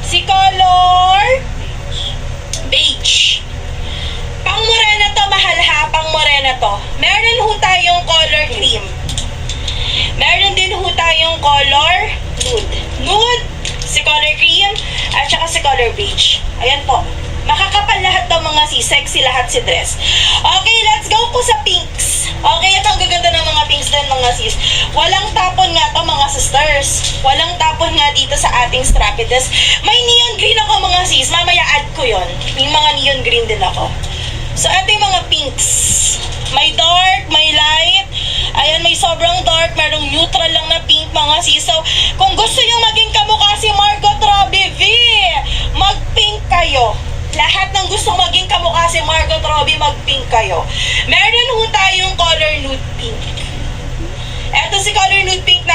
Si color beige. Pang morena to, mahal ha. Pang morena to. Meron ho tayong color cream. Meron din ho tayong color nude. Nude, si color cream, at saka si color beige. Ayan po. Makakapal lahat to mga sis. Sexy lahat si dress. Okay, let's go po sa pinks. Okay, ito ang gaganda ng mga pinks din mga sis. Walang tapon nga to mga sisters. Walang tapon nga dito sa ating strappy dress. May neon green ako mga sis. Mamaya add ko yon. May mga neon green din ako. So, ito yung mga pinks. May dark, may light. Ayan, may sobrang dark. Merong neutral lang na pink mga sis. So, kung gusto nyo maging kamukha si Margot Robbie V, mag-pink kayo. Lahat ng gusto maging kamukha si Margot Robbie, mag-pink kayo. Meron ho tayong color nude pink. Eto si color nude pink natin.